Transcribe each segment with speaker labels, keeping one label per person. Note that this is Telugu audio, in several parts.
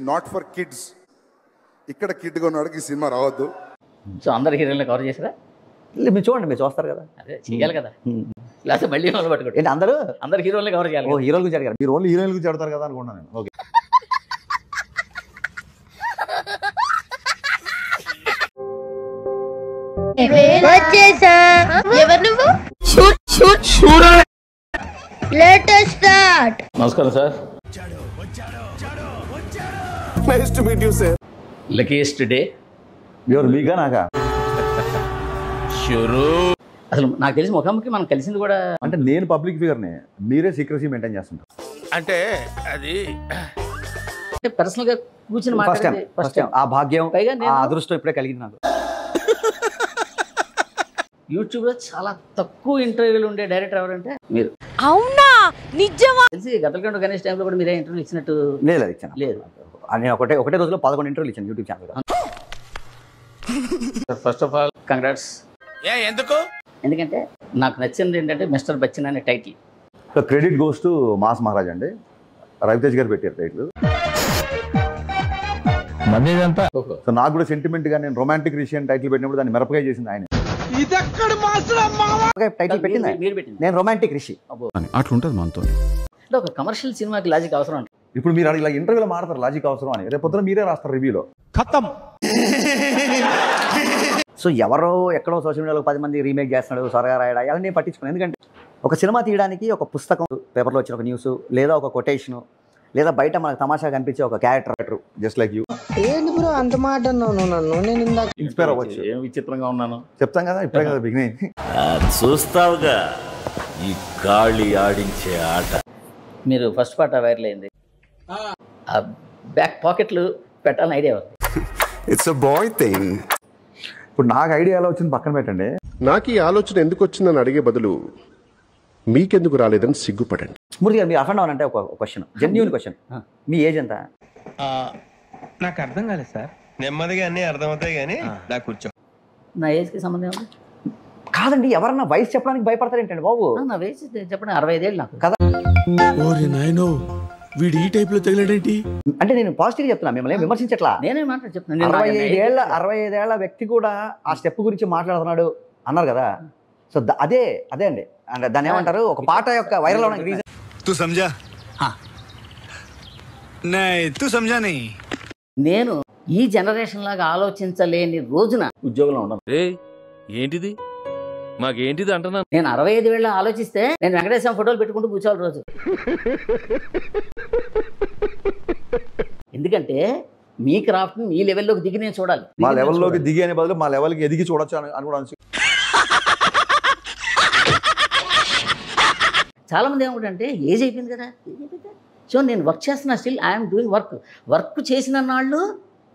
Speaker 1: Not for kids. ఇక్కడ కిడ్ కొన్నాడికి ఈ సినిమా రావద్దు.
Speaker 2: సో అందరు హీరోయిన్లు కవర్ చేసారా?
Speaker 3: మీరు చూడండి, మీరు చూస్తారు కదా,
Speaker 2: అదే చేయాలి కదా, లేకపోతే మళ్ళీ వాళ్ళు పట్టుకోండి.
Speaker 3: ఏంటి
Speaker 2: అందరు హీరోయిన్లు కవర్ చేయాలి.
Speaker 3: ఓ హీరోల గురించి అడిగారు,
Speaker 4: మీరు ఓన్లీ హీరోయిన్ గురించి ఆడతారు కదా అనుకున్నాను నేను. ఓకే,
Speaker 5: వచ్చేసా. ఎవరు నువ్వు? Latest start.
Speaker 2: నమస్కారం sir.
Speaker 4: Nice to meet you sir.
Speaker 2: Luckiest day.
Speaker 4: ఎవరు, మీకా నాకా?
Speaker 2: అసలు నాకు తెలిసి ముఖాముఖి మనం కలిసింది కూడా.
Speaker 4: అంటే నేను పబ్లిక్ ఫిగర్ని, మీరే సీక్రసీ మెయింటైన్ చేస్తుంటారు.
Speaker 6: అంటే అది
Speaker 2: అంటే పర్సనల్ గా కూర్చుని
Speaker 3: ఫస్ట్ టైం ఆ భాగ్యం,
Speaker 2: పైగా
Speaker 3: ఆ అదృష్టం ఇప్పుడే కలిగింది నాకు.
Speaker 2: యూట్యూబ్ లో చాలా తక్కువ ఇంటర్వ్యూలు ఉండే డైరెక్టర్ ఎవరంటే మీరు.
Speaker 5: అవునా? నిజమా?
Speaker 2: తెలిసి గతలకండ గణేష్ టైంలో కూడా మీరే ఇంటర్వ్యూ ఇచ్చినట్టు
Speaker 3: లేదు ఇచ్చాను.
Speaker 2: లేదు.
Speaker 3: నేను ఒకటే రోజులో 11 ఇంటర్వ్యూలు ఇచ్చాను YouTube channel.
Speaker 2: First of all congrats.
Speaker 6: ఎందుకు?
Speaker 2: ఎందుకంటే నాకు నచ్చింది ఏంటంటే మిస్టర్ బచ్చన్ అనే title.
Speaker 4: So credit goes to mass Maharaj అండి, రవితేజ్ గారు పెట్టారు టైటిల్. సో నాకు కూడా సెంటిమెంట్ గా నేను రొమాంటిక్ రిషియన్ టైటిల్ పెట్టినప్పుడు దాన్ని మిరపకాయ చేసింది ఆయన.
Speaker 3: టైటిల్ పెట్టింది
Speaker 2: మీరు పెట్టింది.
Speaker 3: నేను రొమాంటిక్ రిషి.
Speaker 4: అట్లుంటది మనతో.
Speaker 2: అంటే ఒక కమర్షియల్ సినిమాకి లాజిక్ అవసరం అంటే.
Speaker 4: ఇప్పుడు మీరు ఇలా ఇంటర్వ్యూలో మాడతారు లాజిక్ అవసరం అని, రేపు పొద్దున మీరే రాస్తారు రివ్యూలో.
Speaker 3: సో ఎవరో ఎక్కడో సోషల్ మీడియాలో 10 మంది రీమేక్ చేస్తున్నాడు, సరగా రాయడా, అవన్నీ నేను పట్టించుకున్నాను. ఎందుకంటే ఒక సినిమా తీయడానికి ఒక పుస్తకం, పేపర్లో వచ్చిన ఒక న్యూస్, లేదా ఒక కొటేషను, లేదా బయట మనకు తమాషా కనిపించే ఒక క్యారెక్టర్
Speaker 4: జస్ట్ లైక్ యూ.
Speaker 7: ఏంది బ్రో అంత మాట అన్నావు నన్ను? నేను ఇందాక
Speaker 4: ఇన్స్పైర్ అవ్వచ్చు.
Speaker 2: ఏం విచిత్రంగా ఉన్నాను
Speaker 4: చెప్తాం కదా, ఇప్పుడే కదా బిగినింగ్.
Speaker 6: చూస్తావుగా ఈ గాలి ఆడించే ఆట.
Speaker 2: మీరు ఫస్ట్ పార్ట్ వైరల్ అయింది, ఆ బ్యాక్ పాకెట్లు పెట్టాలని ఐడియా ఉంది.
Speaker 1: It's a bye thing.
Speaker 4: ఇప్పుడు నాకు ఐడియా ఎలా వచ్చింది పక్కన పెట్టండి.
Speaker 8: నాకు ఈ ఆలోచన ఎందుకు వచ్చిందని అడిగే బదులు మీకెందుకు రాలేదని సిగ్గుపడండి.
Speaker 3: మూర్తి గారు, మీరు అఫెండ్ అవ్వాలంటే ఒక క్వశ్చన్, జెన్యూన్ క్వశ్చన్. మీ ఏజ్ ఎంత?
Speaker 9: నాకు అర్థం కాలేదు సార్. నెమ్మదిగా అన్నీ అర్థమవుతాయి కానీ నా కూర్చో.
Speaker 2: నా ఏజ్కి సంబంధం ఉంది
Speaker 3: కాదండి, ఎవరన్నా వయసు చెప్పడానికి భయపడతారు ఏంటండి బాబు?
Speaker 2: నా వయసు చెప్పండి 65 ఏళ్ళు నాకు
Speaker 3: కదా.
Speaker 6: వీడు ఈ టైప్ లో తగిలాడేంటి?
Speaker 3: అంటే నేను పాజిటివ్ చెప్తున్నా, మిమ్మల్ని విమర్శించట్లా.
Speaker 2: నేనే మాట చెప్తున్నాను.
Speaker 3: 65 ఏళ్ల వ్యక్తి కూడా ఆ స్టెప్ గురించి మాట్లాడుతున్నాడు అన్నారు కదా. సో అదే అండి, అంటే దాన్ని ఏమంటారు, ఒక పాట యొక్క వైరల్ అవడానికి రీజన్.
Speaker 6: తూ సమझा? नहीं तू समझा नहीं.
Speaker 2: నేను ఈ జనరేషన్ లాగా ఆలోచించలేని రోజున ఉద్యోగంలో ఉండను.
Speaker 6: ఏంటిది మాకేంటిది అంటున్నా?
Speaker 2: నేను 65 ఏళ్ళ ఆలోచిస్తే నేను వెంకటేశ్వర ఫోటోలు పెట్టుకుంటూ కూర్చోవాలి రోజు. ఎందుకంటే మీ క్రాఫ్ట్ మీ లెవెల్లోకి దిగి నేను చూడాలి.
Speaker 4: మా లెవెల్లోకి దిగి అనే బదులు మా లెవెల్కి ఎదిగి చూడొచ్చు అని కూడా అనుకో.
Speaker 2: చాలా మంది ఏమిటంటే ఏజ్ అయిపోయింది కదా, సో నేను వర్క్ చేస్తున్నా, స్టిల్ ఐఎమ్ డూయింగ్ వర్క్ చేసిన నాళ్ళు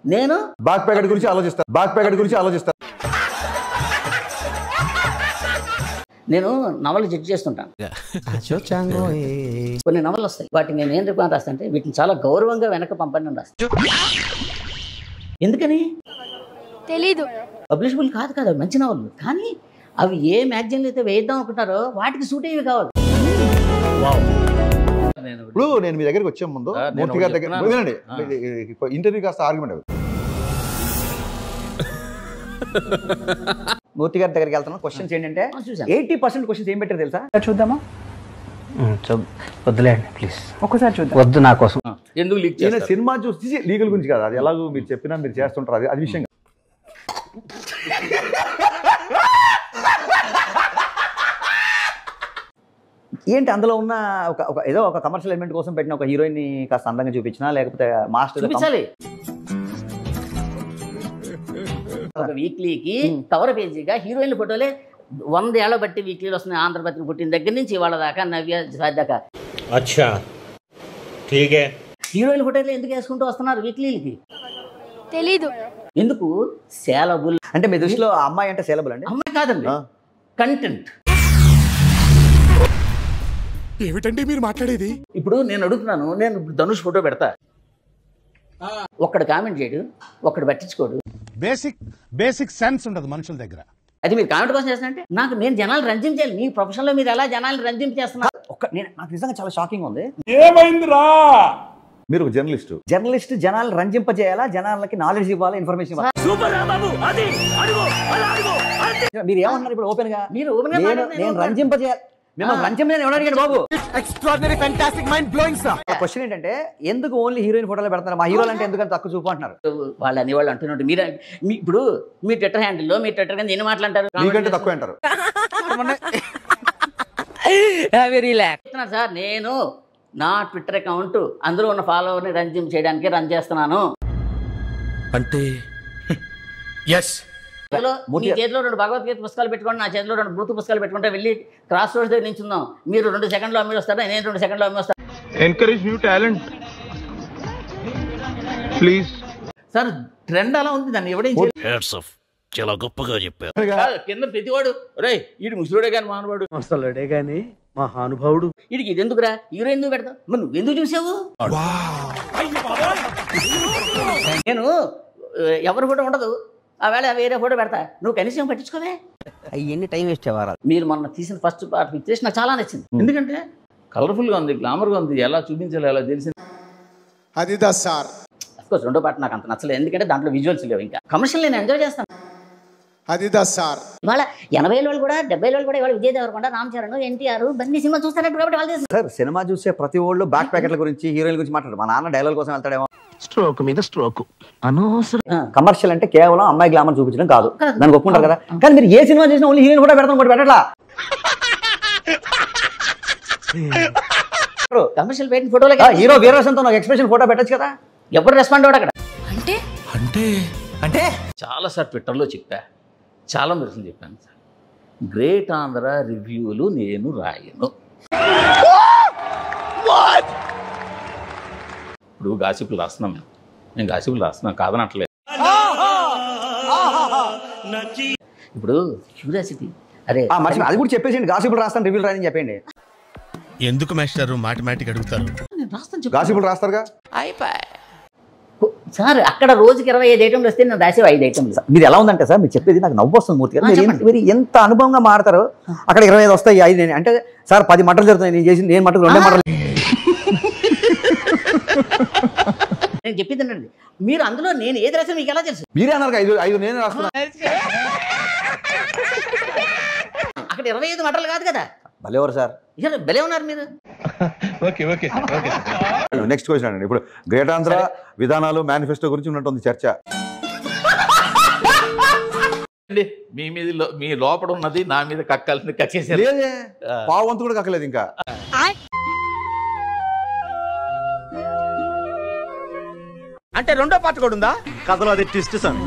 Speaker 2: నేను
Speaker 4: బ్యాక్ ప్యాకెట్ గురించి ఆలోచిస్తాను.
Speaker 2: నేను నవలు జడ్జ్ చేస్తుంటాను. కొన్ని నవలు వస్తాయి, వాటిని నేను ఏం రిపోర్ట్ రాస్తాను అంటే వీటిని చాలా గౌరవంగా వెనక పంపండి అని రాస్తాను. ఎందుకని?
Speaker 5: తెలీదు.
Speaker 2: పబ్లిషబుల్ కాదు కదా, మంచి నవలు, కానీ అవి ఏ మ్యాగజైన్లు అయితే వేద్దాం అనుకుంటారో వాటికి సూట్ అయ్యేవి కావాలి.
Speaker 4: ఇప్పుడు నేను మీ దగ్గరికి వచ్చే ముందు మూర్తి గారి దగ్గర వినండి, ఇంటర్వ్యూ కాస్త ఆర్గ్యుమెంట్ అవుతుంది.
Speaker 3: మూర్తి గారి దగ్గరికి వెళ్తున్నాను. క్వశ్చన్స్ ఏంటంటే 80% క్వశ్చన్స్ ఏం పెట్టారు తెలుసా?
Speaker 7: చూద్దామా? వద్దులేండి ప్లీజ్, ఒక్కసారి చూద్దాం. వద్దు నా కోసం.
Speaker 2: ఎందుకు లీక్
Speaker 4: నేను సినిమా చూసి లీగల్ గురించి కాదు, అది ఎలాగో మీరు చెప్పినా మీరు చేస్తుంటారు, అది విషయం.
Speaker 3: ఏంటి అందులో ఉన్న ఏదో ఒక కమర్షియల్ ఎలిమెంట్ కోసం పెట్టిన ఒక హీరోయిన్ ని కాస్త అందంగా చూపించినా, లేకపోతే మాస్టర్
Speaker 2: చూపించాలి. ఒక వీక్లీకి కవర్ పేజీగా హీరోయిన్ల ఫోటోలే 100 ఏళ్ల బట్టి వీక్లీలు వస్తున్నాయి. ఆంధ్రపత్రిక పుట్టిన దగ్గర నుంచి ఇవాళ దాకా, నవ్య దాకా.
Speaker 9: అచ్చా ఠీకే.
Speaker 2: హీరోయిన్ ఫోటోలు ఎందుకు వేసుకుంటూ వస్తున్నారు వీక్లీలకి?
Speaker 5: తెలీదు.
Speaker 2: ఎందుకు? సేలబుల్.
Speaker 3: అంటే మీ దృష్టిలో ఆ అమ్మాయి అంటే సేలబుల్ అండి?
Speaker 2: అమ్మాయి కాదండి, కంటెంట్.
Speaker 6: ఏమిటండి మీరు మాట్లాడేది?
Speaker 2: ఇప్పుడు నేను అడుగుతున్నాను, నేను ధనుష్ ఫోటో పెడతా, ఒక్కడు కామెంట్ చేయడు, ఒక్కడు పట్టించుకోడు.
Speaker 6: బేసిక్ సెన్స్ ఉండదు మనుషుల దగ్గర.
Speaker 2: అది మీరు కామెంట్ కోసం చేస్తానంటే నేను జనాలు రంజించాలి. మీ ప్రొఫెషన్లో మీరు ఎలా జనాలు రంజింపు చేస్తున్నారు?
Speaker 3: నాకు నిజంగా చాలా షాకింగ్ ఉంది.
Speaker 9: ఏమైందిరా?
Speaker 4: మీరు ఒక జర్నలిస్ట్
Speaker 3: జనాలు రంజింపజేయాలా, జనాలకి నాలెడ్జ్ ఇవ్వాలా, ఇన్ఫర్మేషన్ ఇవ్వాలి. మీరు ఏమన్నారు ఇప్పుడు ఓపెన్ గా?
Speaker 2: మీరు open గా మాట్లాడితే
Speaker 3: నేను రంజింపజేయాలి, మిమ్మల్ని రంజింపజేయాలి ఎవరు అడిగాడు బాబు? క్వశ్చన్ ఏంటంటే ఎందుకు ఓన్లీ హీరోయిన్ ఫోటోలు పెడతారు, మా హీరోలు అంటే ఎందుకంత తక్కువ చూపు అంటున్నారు.
Speaker 2: వాళ్ళు అనేవాళ్ళు అంటున్నట్టు ఇప్పుడు మీ ట్విట్టర్ హ్యాండిల్లో మీ ట్విట్టర్ కింద ఎన్ని మాట్లాంటారు?
Speaker 4: మీకంటే తక్కువ అంటారు.
Speaker 2: సార్ నేను నా ట్విట్టర్ అకౌంట్ అందులో ఉన్న ఫాలోవర్ని రంజిం చేయడానికి రన్ చేస్తున్నాను.
Speaker 6: అంటే
Speaker 2: మీ చేతిలో 2 భగవద్గీత పుస్తకాలు పెట్టుకోండి, నా చేతిలో 2 బూతు పుస్తకాలు పెట్టుకుంటే వెళ్ళి క్రాస్ రోడ్స్ దగ్గర నించుందాం. మీరు 2 సెకండ్లో అమ్మి వస్తారా, నేను 2 సెకండ్లో అమ్మి వస్తాను.
Speaker 9: Encourage new talent please.
Speaker 2: Sir trend అలా ఉంది, దాన్ని ఎవడేం
Speaker 6: చాలా గొప్పగా చెప్పారు.
Speaker 2: కింద ప్రతివాడు రే వీడు ముసలుడే కానీ మానవాడు,
Speaker 7: ముసలుడే గాని మహానుభావుడు,
Speaker 2: వీడికి ఇది ఎందుకురా, హీరో ఎందుకు పెడతావు, మరి నువ్వు ఎందుకు చూసావు? నేను ఎవరు కూడా ఉండదు, ఆ వేళ వేరే ఫోటో పెడతా, నువ్వు కనీసం పట్టించుకోవే.
Speaker 7: అవన్నీ టైం వేస్ట్ అవ్వరా.
Speaker 2: మీరు మొన్న తీసిన ఫస్ట్ పార్ట్ పిక్చర్స్ నాకు చాలా నచ్చింది, ఎందుకంటే కలర్ఫుల్గా ఉంది, గ్లామర్గా ఉంది, ఎలా చూపించాలి ఎలా తెలిసింది.
Speaker 1: అది సార్
Speaker 2: అఫ్కోర్స్ రెండో పార్ట్ నాకు అంత నచ్చలేదు, ఎందుకంటే దాంట్లో విజువల్స్ లేవు. ఇంకా కమర్షియల్ నేను ఎంజాయ్ చేస్తాను.
Speaker 1: అది సార్
Speaker 2: ఇవాళ 80 వాళ్ళు కూడా 70 వాళ్ళు కూడా ఇవాళ విజయ్ దేవరకొండ, రామ్ చరణ్, ఎన్టీఆర్ బన్నీ సినిమా చూస్తారంటే కాబట్టి వాళ్ళు చేస్తారు.
Speaker 3: సార్ సినిమా చూసే ప్రతి వాళ్ళు బ్యాక్ ప్యాకెట్ల గురించి, హీరోయిన్ గురించి మాట్లాడు. మా నాన్న డైలాగ్ కోసం వెళ్తాడేమో.
Speaker 7: స్ట్రోక్ మీద స్ట్రోక్ అనవసరం.
Speaker 3: కమర్షియల్ అంటే కేవలం అమ్మాయి గ్లామర్ చూపించడం కాదు, దానికి ఒప్పుకుంటారు కదా. కానీ మీరు ఏ సినిమా చేసినా ఓన్లీ హీరోయిన్ కూడా పెడతాం, కూడా పెట్టట్లా.
Speaker 2: కమర్షియల్ పెట్టిన ఫోటోలు
Speaker 3: హీరో వీరరసంతో నాకు ఎక్స్ప్రెషన్ ఫోటో పెట్టచ్చు కదా.
Speaker 2: ఎప్పుడు రెస్పాండ్ అవ్వడు అక్కడ.
Speaker 6: అంటే
Speaker 2: చాలా సార్ ట్విట్టర్లో చెప్పా, చాలా మెరుసులు చెప్పాను సార్. గ్రేట్ ఆంధ్ర రివ్యూలు నేను రాయను. ఇప్పుడు గాసిపులు రాస్తున్నాం, నేను గాసిపులు రాస్తున్నాను కాదనట్లేదు. ఇప్పుడు క్యూరియాసిటీ అరే
Speaker 3: అది కూడా చెప్పేసి గాసిపులు రాస్తాను, రివ్యూలు రాయని చెప్పండి.
Speaker 6: ఎందుకు మాస్టర్ మాటిమాటికి అడుగుతారు?
Speaker 2: నేను రాస్తాను,
Speaker 4: గాసిపులు రాస్తారుగా.
Speaker 2: సార్ అక్కడ రోజుకి 25 ఐటమ్లు వస్తే నేను రాసేవి 5 ఐటమ్లు.
Speaker 3: మీరు ఎలా ఉందంటే సార్ మీరు చెప్పేది నాకు నవ్వు వస్తుంది మూర్తి గారు. మీరు ఎంత అనుభవంగా మాడతారు. అక్కడ 25 వస్తాయి, 5 అంటే సార్ 10 మటలు జరుగుతాయి, నేను చేసి నేను మటలు 2 మటలు.
Speaker 2: నేను చెప్పింది అండి, మీరు అందులో నేను ఏది రాసా మీకు ఎలా తెలుసు?
Speaker 4: మీరే అన్నారు 5 నేనే రాస్తున్నా.
Speaker 2: అక్కడ 25 మటలు కాదు కదా.
Speaker 3: భలేవారు సార్,
Speaker 2: భలే ఉన్నారు మీరు.
Speaker 9: Okay okay okay.
Speaker 4: Next question అండి. ఇప్పుడు గ్రేట్ ఆంధ్ర విధానాలు మేనిఫెస్టో గురించి ఉన్నట్టుంది చర్చ.
Speaker 2: మీ మీద మీ లోపల ఉన్నది నా మీద కక్కాల్సింది కక్కేసారు.
Speaker 4: లేదే, పావంతు కూడా కక్కలేదు ఇంకా.
Speaker 7: అంటే రెండో పార్ట్ కూడా ఉందా కథలో? అది ట్విస్ట్ సార్.